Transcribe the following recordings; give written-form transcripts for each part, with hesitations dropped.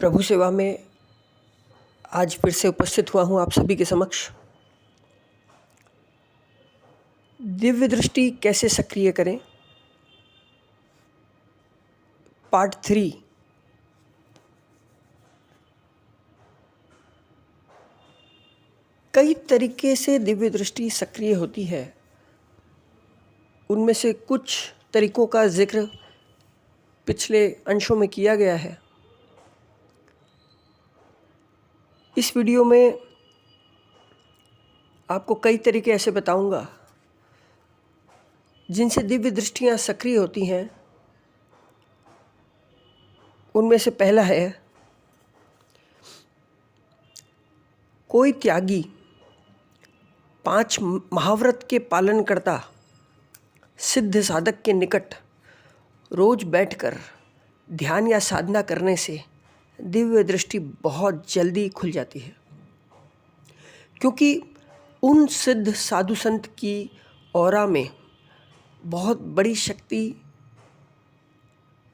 प्रभु सेवा में आज फिर से उपस्थित हुआ हूँ आप सभी के समक्ष। दिव्य दृष्टि कैसे सक्रिय करें, पार्ट 3। कई तरीके से दिव्य दृष्टि सक्रिय होती है। उनमें से कुछ तरीकों का जिक्र पिछले अंशों में किया गया है। इस वीडियो में आपको कई तरीके ऐसे बताऊंगा जिनसे दिव्य दृष्टियां सक्रिय होती हैं। उनमें से पहला है, कोई त्यागी 5 महाव्रत के पालन करता सिद्ध साधक के निकट रोज बैठकर ध्यान या साधना करने से दिव्य दृष्टि बहुत जल्दी खुल जाती है, क्योंकि उन सिद्ध साधु संत की ऑरा में बहुत बड़ी शक्ति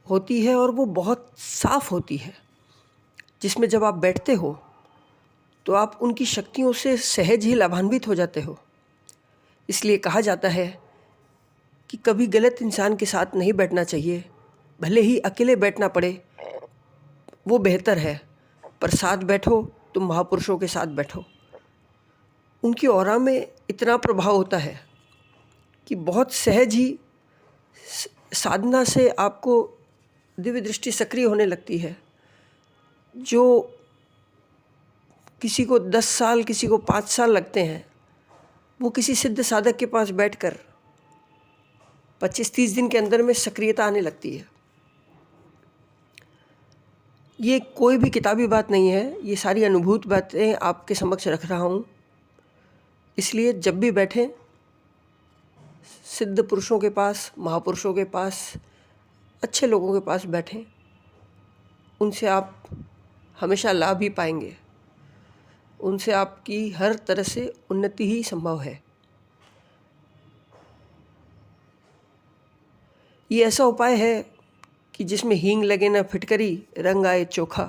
होती है और वो बहुत साफ होती है, जिसमें जब आप बैठते हो तो आप उनकी शक्तियों से सहज ही लाभान्वित हो जाते हो। इसलिए कहा जाता है कि कभी गलत इंसान के साथ नहीं बैठना चाहिए। भले ही अकेले बैठना पड़े वो बेहतर है, पर साथ बैठो तुम महापुरुषों के साथ बैठो। उनकी ऑरा में इतना प्रभाव होता है कि बहुत सहज ही साधना से आपको दिव्य दृष्टि सक्रिय होने लगती है। जो किसी को 10 साल, किसी को 5 साल लगते हैं, वो किसी सिद्ध साधक के पास बैठकर 25-30 दिन के अंदर में सक्रियता आने लगती है। ये कोई भी किताबी बात नहीं है, ये सारी अनुभूत बातें आपके समक्ष रख रहा हूँ। इसलिए जब भी बैठें सिद्ध पुरुषों के पास, महापुरुषों के पास, अच्छे लोगों के पास बैठें। उनसे आप हमेशा लाभ ही पाएंगे। उनसे आपकी हर तरह से उन्नति ही संभव है। ये ऐसा उपाय है कि जिसमें हींग लगे न फिटकरी, रंग आए चोखा।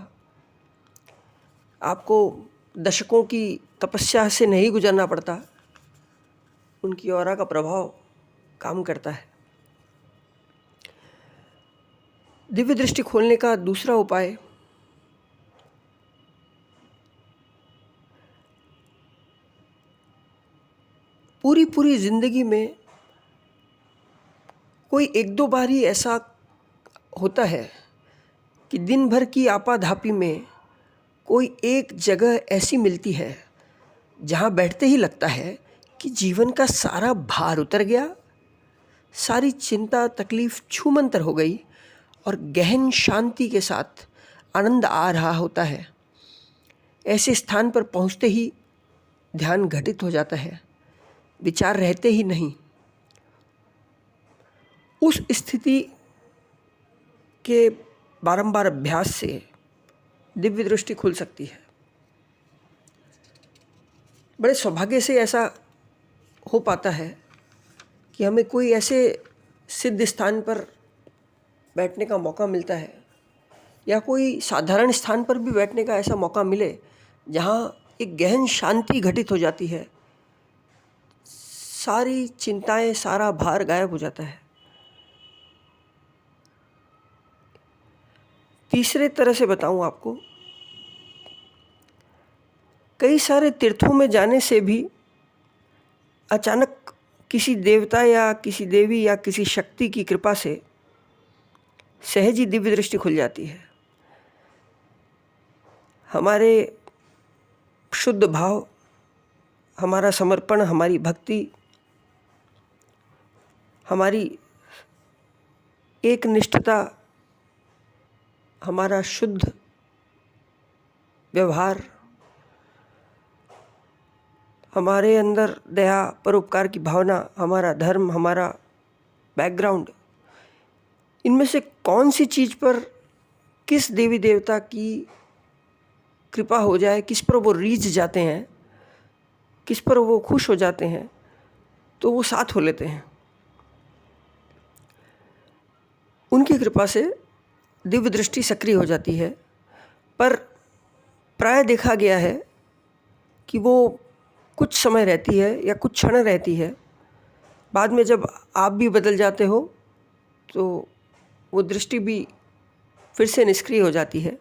आपको दशकों की तपस्या से नहीं गुजरना पड़ता, उनकी ऑरा का प्रभाव काम करता है। दिव्य दृष्टि खोलने का दूसरा उपाय, पूरी जिंदगी में कोई 1-2 बार ही ऐसा होता है कि दिन भर की आपाधापी में कोई एक जगह ऐसी मिलती है जहाँ बैठते ही लगता है कि जीवन का सारा भार उतर गया, सारी चिंता तकलीफ छूमंतर हो गई और गहन शांति के साथ आनंद आ रहा होता है। ऐसे स्थान पर पहुँचते ही ध्यान घटित हो जाता है, विचार रहते ही नहीं। उस स्थिति के बारंबार अभ्यास से दिव्य दृष्टि खुल सकती है। बड़े सौभाग्य से ऐसा हो पाता है कि हमें कोई ऐसे सिद्ध स्थान पर बैठने का मौका मिलता है, या कोई साधारण स्थान पर भी बैठने का ऐसा मौका मिले जहाँ एक गहन शांति घटित हो जाती है। सारी चिंताएं, सारा भार गायब हो जाता है। तीसरे तरह से बताऊं आपको, कई सारे तीर्थों में जाने से भी अचानक किसी देवता या किसी देवी या किसी शक्ति की कृपा से सहज ही दिव्य दृष्टि खुल जाती है। हमारे शुद्ध भाव, हमारा समर्पण, हमारी भक्ति, हमारी एक निष्ठता, हमारा शुद्ध व्यवहार, हमारे अंदर दया परोपकार की भावना, हमारा धर्म, हमारा बैकग्राउंड, इनमें से कौन सी चीज़ पर किस देवी देवता की कृपा हो जाए, किस पर वो रीझ जाते हैं, किस पर वो खुश हो जाते हैं, तो वो साथ हो लेते हैं। उनकी कृपा से दिव्य दृष्टि सक्रिय हो जाती है। पर प्राय देखा गया है कि वो कुछ समय रहती है या कुछ क्षण रहती है, बाद में जब आप भी बदल जाते हो तो वो दृष्टि भी फिर से निष्क्रिय हो जाती है।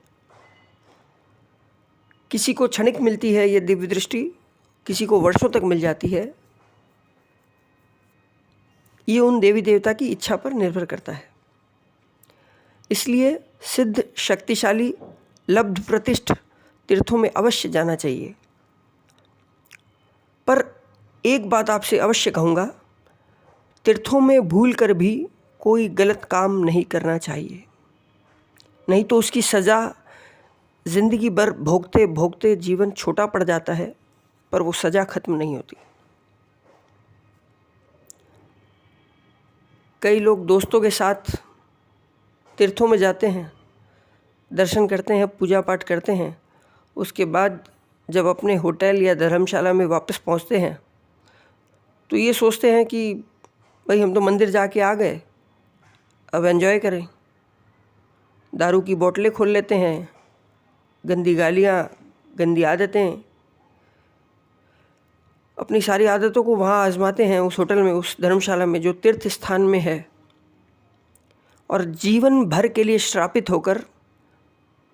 किसी को क्षणिक मिलती है ये दिव्य दृष्टि, किसी को वर्षों तक मिल जाती है। ये उन देवी देवता की इच्छा पर निर्भर करता है। इसलिए सिद्ध, शक्तिशाली, लब्ध प्रतिष्ठ तीर्थों में अवश्य जाना चाहिए। पर एक बात आपसे अवश्य कहूँगा, तीर्थों में भूल कर भी कोई गलत काम नहीं करना चाहिए, नहीं तो उसकी सज़ा ज़िंदगी भर भोगते भोगते जीवन छोटा पड़ जाता है, पर वो सज़ा ख़त्म नहीं होती। कई लोग दोस्तों के साथ तीर्थों में जाते हैं, दर्शन करते हैं, पूजा पाठ करते हैं, उसके बाद जब अपने होटल या धर्मशाला में वापस पहुंचते हैं तो ये सोचते हैं कि भाई हम तो मंदिर जाके आ गए, अब एंजॉय करें। दारू की बोतलें खोल लेते हैं, गंदी गालियाँ, गंदी आदतें, अपनी सारी आदतों को वहाँ आजमाते हैं उस होटल में, उस धर्मशाला में जो तीर्थ स्थान में है, और जीवन भर के लिए श्रापित होकर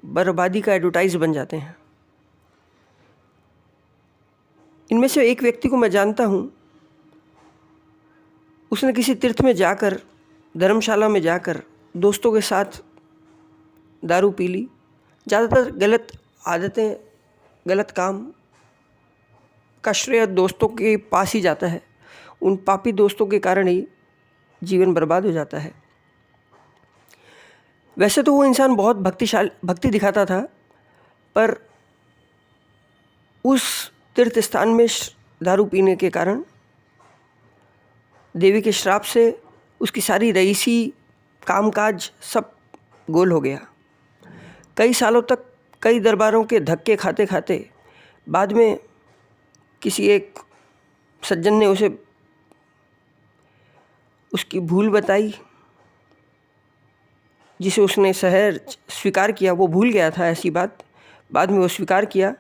बर्बादी का एडवर्टाइज बन जाते हैं। इनमें से एक व्यक्ति को मैं जानता हूँ, उसने किसी तीर्थ में जाकर, धर्मशाला में जाकर दोस्तों के साथ दारू पी ली। ज़्यादातर गलत आदतें, गलत काम का श्रेय दोस्तों के पास ही जाता है। उन पापी दोस्तों के कारण ही जीवन बर्बाद हो जाता है। वैसे तो वो इंसान बहुत भक्ति दिखाता था, पर उस तीर्थ स्थान में दारू पीने के कारण देवी के श्राप से उसकी सारी रईसी, कामकाज सब गोल हो गया। कई सालों तक कई दरबारों के धक्के खाते खाते बाद में किसी एक सज्जन ने उसे उसकी भूल बताई, जिसे उसने सहज स्वीकार किया। वो भूल गया था ऐसी बात, बाद में वो स्वीकार किया,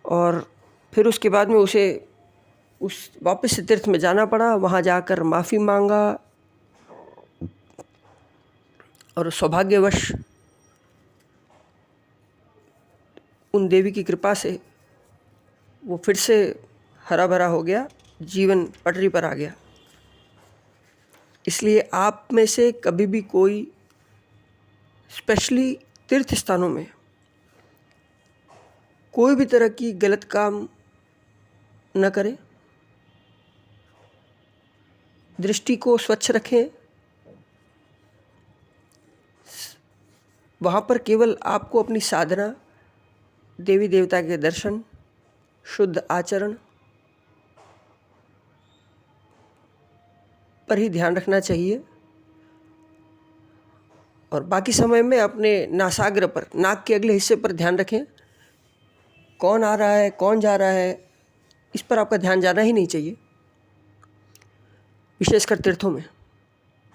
और फिर उसके बाद में उसे उस वापस से तीर्थ में जाना पड़ा। वहाँ जाकर माफ़ी मांगा, और सौभाग्यवश उन देवी की कृपा से वो फिर से हरा भरा हो गया, जीवन पटरी पर आ गया। इसलिए आप में से कभी भी कोई, स्पेशली तीर्थ स्थानों में, कोई भी तरह की गलत काम न करें। दृष्टि को स्वच्छ रखें। वहाँ पर केवल आपको अपनी साधना, देवी देवता के दर्शन, शुद्ध आचरण पर ही ध्यान रखना चाहिए, और बाकी समय में अपने नासाग्र पर, नाक के अगले हिस्से पर ध्यान रखें। कौन आ रहा है, कौन जा रहा है, इस पर आपका ध्यान जाना ही नहीं चाहिए। विशेषकर तीर्थों में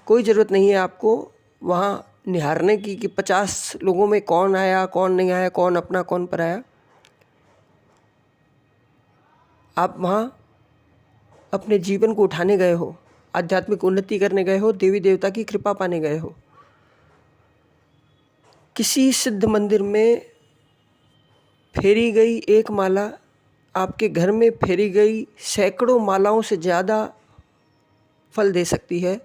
कोई ज़रूरत नहीं है आपको वहाँ निहारने की कि 50 लोगों में कौन आया, कौन नहीं आया, कौन अपना कौन पराया। आप वहाँ अपने जीवन को उठाने गए हो, आध्यात्मिक उन्नति करने गए हो, देवी देवता की कृपा पाने गए हो। किसी सिद्ध मंदिर में फेरी गई एक माला आपके घर में फेरी गई सैकड़ों मालाओं से ज़्यादा फल दे सकती है।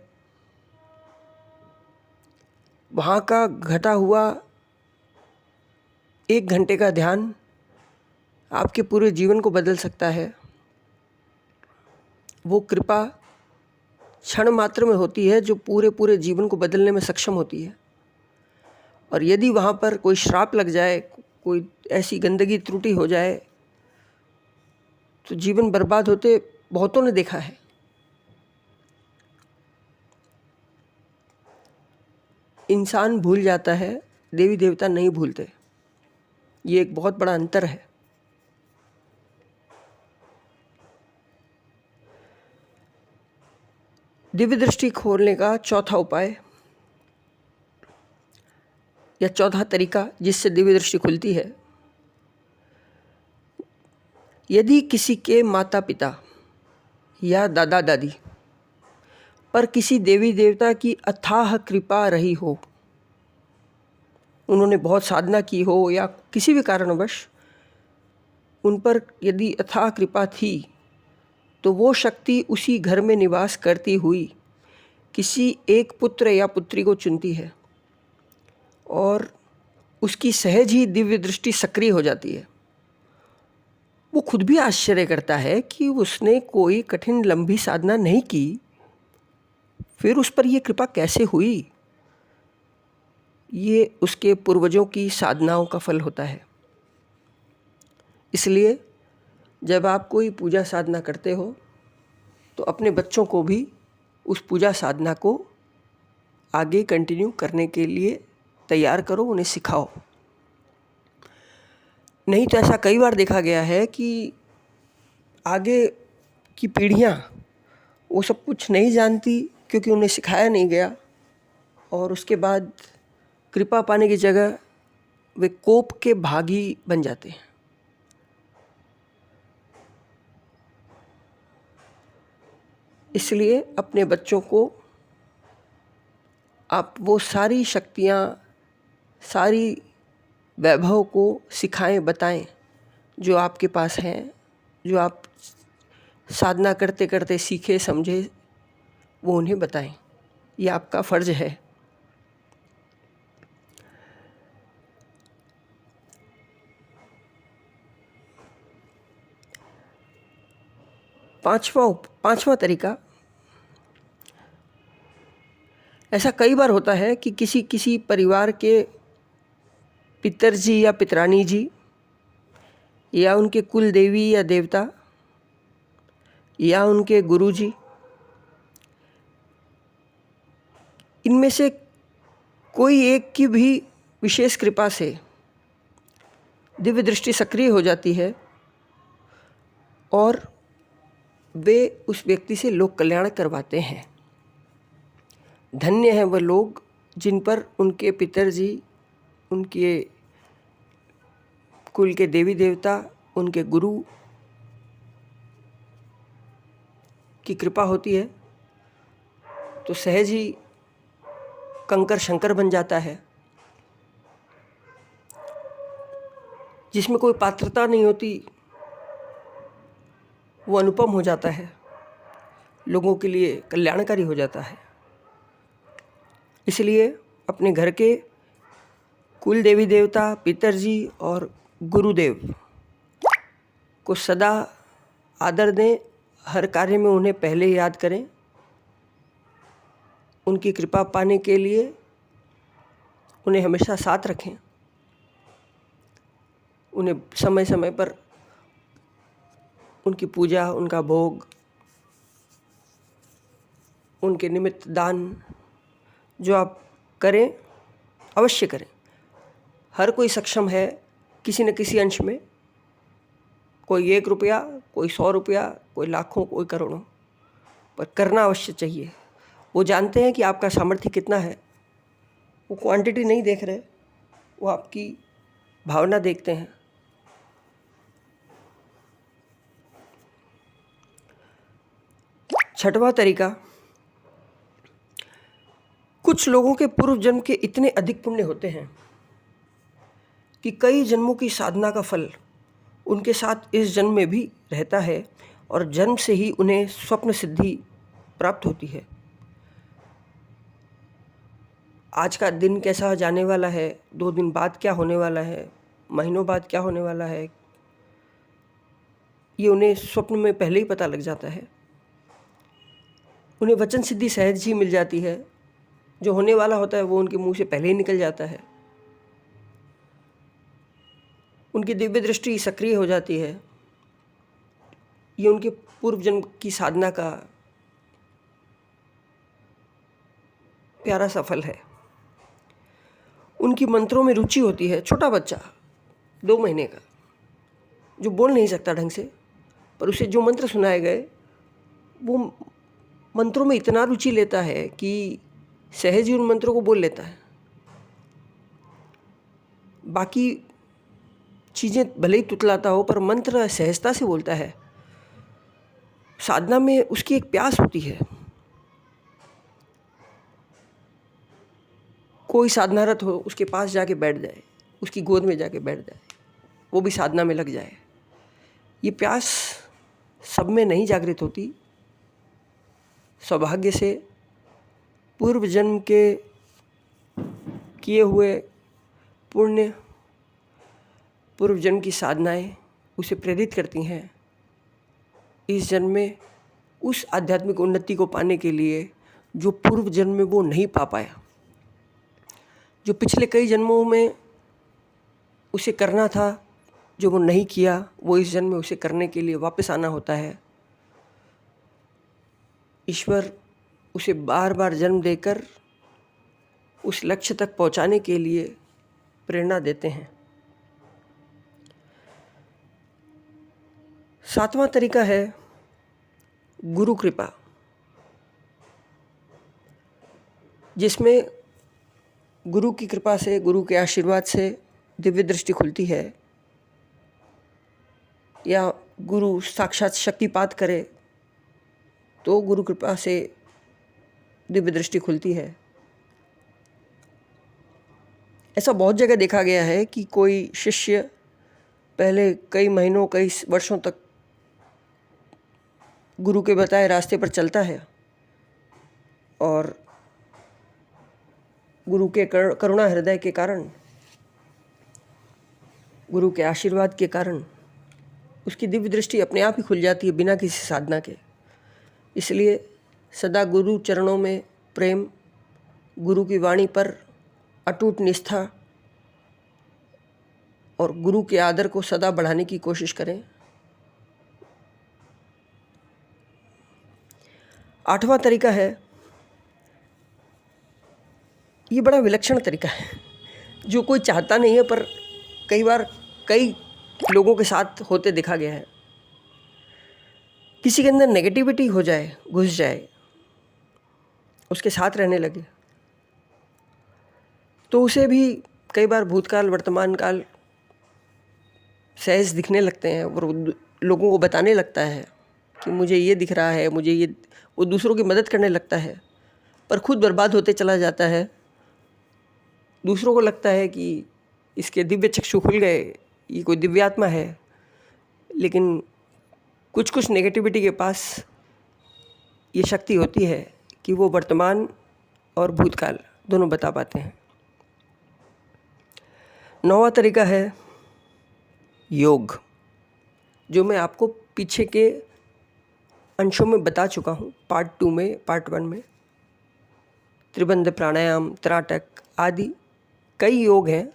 वहाँ का घटा हुआ 1 घंटे का ध्यान आपके पूरे जीवन को बदल सकता है। वो कृपा क्षण मात्र में होती है जो पूरे जीवन को बदलने में सक्षम होती है। और यदि वहाँ पर कोई श्राप लग जाए, कोई ऐसी गंदगी त्रुटि हो जाए, तो जीवन बर्बाद होते बहुतों ने देखा है। इंसान भूल जाता है, देवी देवता नहीं भूलते। ये एक बहुत बड़ा अंतर है। दिव्य दृष्टि खोलने का चौथा उपाय, या चौथा तरीका जिससे दिव्य दृष्टि खुलती है, यदि किसी के माता पिता या दादा दादी पर किसी देवी देवता की अथाह कृपा रही हो, उन्होंने बहुत साधना की हो या किसी भी कारणवश उन पर यदि अथाह कृपा थी, तो वो शक्ति उसी घर में निवास करती हुई किसी एक पुत्र या पुत्री को चुनती है और उसकी सहज ही दिव्य दृष्टि सक्रिय हो जाती है। वो खुद भी आश्चर्य करता है कि उसने कोई कठिन लंबी साधना नहीं की, फिर उस पर ये कृपा कैसे हुई। ये उसके पूर्वजों की साधनाओं का फल होता है। इसलिए जब आप कोई पूजा साधना करते हो तो अपने बच्चों को भी उस पूजा साधना को आगे कंटिन्यू करने के लिए तैयार करो, उन्हें सिखाओ। नहीं तो ऐसा कई बार देखा गया है कि आगे की पीढ़ियाँ वो सब कुछ नहीं जानती क्योंकि उन्हें सिखाया नहीं गया, और उसके बाद कृपा पाने की जगह वे कोप के भागी बन जाते हैं। इसलिए अपने बच्चों को आप वो सारी शक्तियाँ, सारी वैभव को सिखाएं, बताएं जो आपके पास हैं, जो आप साधना करते करते सीखे समझे, वो उन्हें बताएं। ये आपका फ़र्ज़ है। पांचवा तरीका, ऐसा कई बार होता है कि किसी परिवार के पितरजी या पितरानी जी या उनके कुल देवी या देवता या उनके गुरुजी, इनमें से कोई एक की भी विशेष कृपा से दिव्य दृष्टि सक्रिय हो जाती है और वे उस व्यक्ति से लोक कल्याण करवाते हैं। धन्य हैं वह लोग जिन पर उनके पितरजी, उनके कुल के देवी देवता, उनके गुरु की कृपा होती है तो सहज ही कंकर शंकर बन जाता है। जिसमें कोई पात्रता नहीं होती वो अनुपम हो जाता है, लोगों के लिए कल्याणकारी हो जाता है। इसलिए अपने घर के कुल देवी देवता, पितरजी और गुरुदेव को सदा आदर दें, हर कार्य में उन्हें पहले याद करें। उनकी कृपा पाने के लिए उन्हें हमेशा साथ रखें। उन्हें समय समय पर उनकी पूजा, उनका भोग, उनके निमित्त दान जो आप करें, अवश्य करें। हर कोई सक्षम है किसी न किसी अंश में, कोई 1 रुपया, कोई 100 रुपया, कोई लाखों, कोई करोड़ों, पर करना अवश्य चाहिए। वो जानते हैं कि आपका सामर्थ्य कितना है। वो क्वांटिटी नहीं देख रहे, वो आपकी भावना देखते हैं। छठवां तरीका, कुछ लोगों के पूर्व जन्म के इतने अधिक पुण्य होते हैं कि कई जन्मों की साधना का फल उनके साथ इस जन्म में भी रहता है और जन्म से ही उन्हें स्वप्न सिद्धि प्राप्त होती है। आज का दिन कैसा जाने वाला है, 2 दिन बाद क्या होने वाला है, महीनों बाद क्या होने वाला है, ये उन्हें स्वप्न में पहले ही पता लग जाता है। उन्हें वचन सिद्धि सहज ही मिल जाती है। जो होने वाला होता है वो उनके मुंह से पहले ही निकल जाता है। उनकी दिव्य दृष्टि सक्रिय हो जाती है। ये उनके पूर्व जन्म की साधना का प्यारा सफल है। उनकी मंत्रों में रुचि होती है। छोटा बच्चा 2 महीने का जो बोल नहीं सकता ढंग से, पर उसे जो मंत्र सुनाए गए वो मंत्रों में इतना रुचि लेता है कि सहज ही उन मंत्रों को बोल लेता है। बाकी चीज़ें भले ही तुतलाता हो, पर मंत्र सहजता से बोलता है। साधना में उसकी एक प्यास होती है। कोई साधनारत हो, उसके पास जाके बैठ जाए, उसकी गोद में जाके बैठ जाए, वो भी साधना में लग जाए। ये प्यास सब में नहीं जागृत होती। सौभाग्य से पूर्व जन्म के किए हुए पुण्य, पूर्व जन्म की साधनाएं उसे प्रेरित करती हैं इस जन्म में उस आध्यात्मिक उन्नति को पाने के लिए जो पूर्व जन्म में वो नहीं पा पाया, जो पिछले कई जन्मों में उसे करना था, जो वो नहीं किया, वो इस जन्म में उसे करने के लिए वापस आना होता है। ईश्वर उसे बार बार जन्म देकर उस लक्ष्य तक पहुंचाने के लिए प्रेरणा देते हैं। 7वां तरीका है गुरु कृपा, जिसमें गुरु की कृपा से, गुरु के आशीर्वाद से दिव्य दृष्टि खुलती है, या गुरु साक्षात शक्तिपात करे तो गुरु कृपा से दिव्य दृष्टि खुलती है। ऐसा बहुत जगह देखा गया है कि कोई शिष्य पहले कई महीनों, कई वर्षों तक गुरु के बताए रास्ते पर चलता है और गुरु के करुणा हृदय के कारण, गुरु के आशीर्वाद के कारण उसकी दिव्य दृष्टि अपने आप ही खुल जाती है बिना किसी साधना के। इसलिए सदा गुरु चरणों में प्रेम, गुरु की वाणी पर अटूट निष्ठा और गुरु के आदर को सदा बढ़ाने की कोशिश करें। 8वां तरीका है, ये बड़ा विलक्षण तरीका है जो कोई चाहता नहीं है, पर कई बार कई लोगों के साथ होते देखा गया है। किसी के अंदर नेगेटिविटी हो जाए, घुस जाए, उसके साथ रहने लगे, तो उसे भी कई बार भूतकाल, वर्तमान काल सहज दिखने लगते हैं और लोगों को बताने लगता है कि मुझे ये दिख रहा है, मुझे ये, वो दूसरों की मदद करने लगता है, पर खुद बर्बाद होते चला जाता है। दूसरों को लगता है कि इसके दिव्य चक्षु खुल गए, ये कोई दिव्यात्मा है, लेकिन कुछ कुछ नेगेटिविटी के पास ये शक्ति होती है कि वो वर्तमान और भूतकाल दोनों बता पाते हैं। 9वां तरीका है योग, जो मैं आपको पीछे के अंशों में बता चुका हूँ, पार्ट 2 में, पार्ट 1 में। त्रिबंध प्राणायाम, त्राटक आदि कई योग हैं।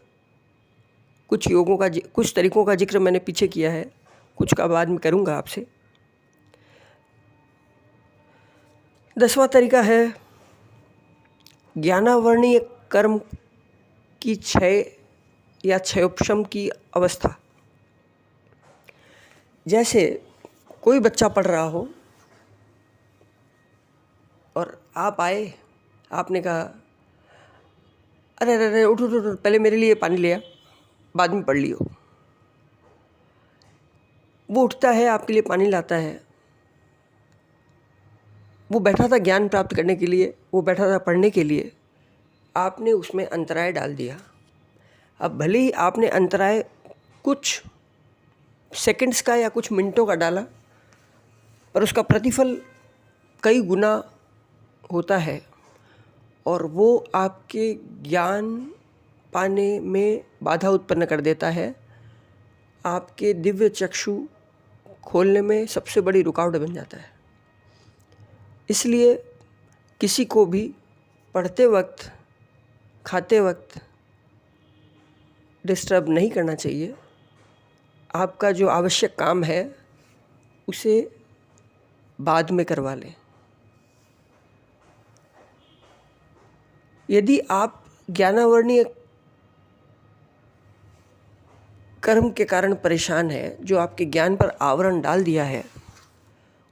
कुछ तरीकों का जिक्र मैंने पीछे किया है, कुछ का बाद में करूँगा आपसे। 10वां तरीका है ज्ञानावर्णीय कर्म की क्षय या क्षयोपशम की अवस्था। जैसे कोई बच्चा पढ़ रहा हो और आप आए, आपने कहा अरे अरे अरे उठ उठ उठ, पहले मेरे लिए पानी ले आ, बाद में पढ़ लियो। वो उठता है, आपके लिए पानी लाता है। वो बैठा था ज्ञान प्राप्त करने के लिए, वो बैठा था पढ़ने के लिए, आपने उसमें अंतराय डाल दिया। अब भले ही आपने अंतराय कुछ सेकंड्स का या कुछ मिनटों का डाला, पर उसका प्रतिफल कई गुना होता है और वो आपके ज्ञान पाने में बाधा उत्पन्न कर देता है, आपके दिव्य चक्षु खोलने में सबसे बड़ी रुकावट बन जाता है। इसलिए किसी को भी पढ़ते वक्त, खाते वक्त डिस्टर्ब नहीं करना चाहिए। आपका जो आवश्यक काम है उसे बाद में करवा लें। यदि आप ज्ञानावर्णीय कर्म के कारण परेशान है, जो आपके ज्ञान पर आवरण डाल दिया है,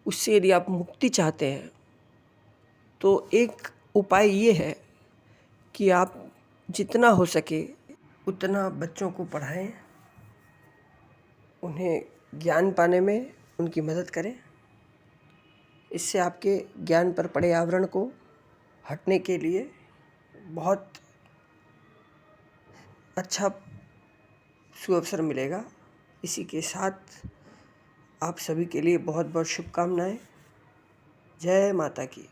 उससे यदि आप मुक्ति चाहते हैं तो एक उपाय ये है कि आप जितना हो सके उतना बच्चों को पढ़ाएं, उन्हें ज्ञान पाने में उनकी मदद करें। इससे आपके ज्ञान पर पड़े आवरण को हटने के लिए बहुत अच्छा सुअवसर मिलेगा। इसी के साथ आप सभी के लिए बहुत बहुत शुभकामनाएं। जय माता की।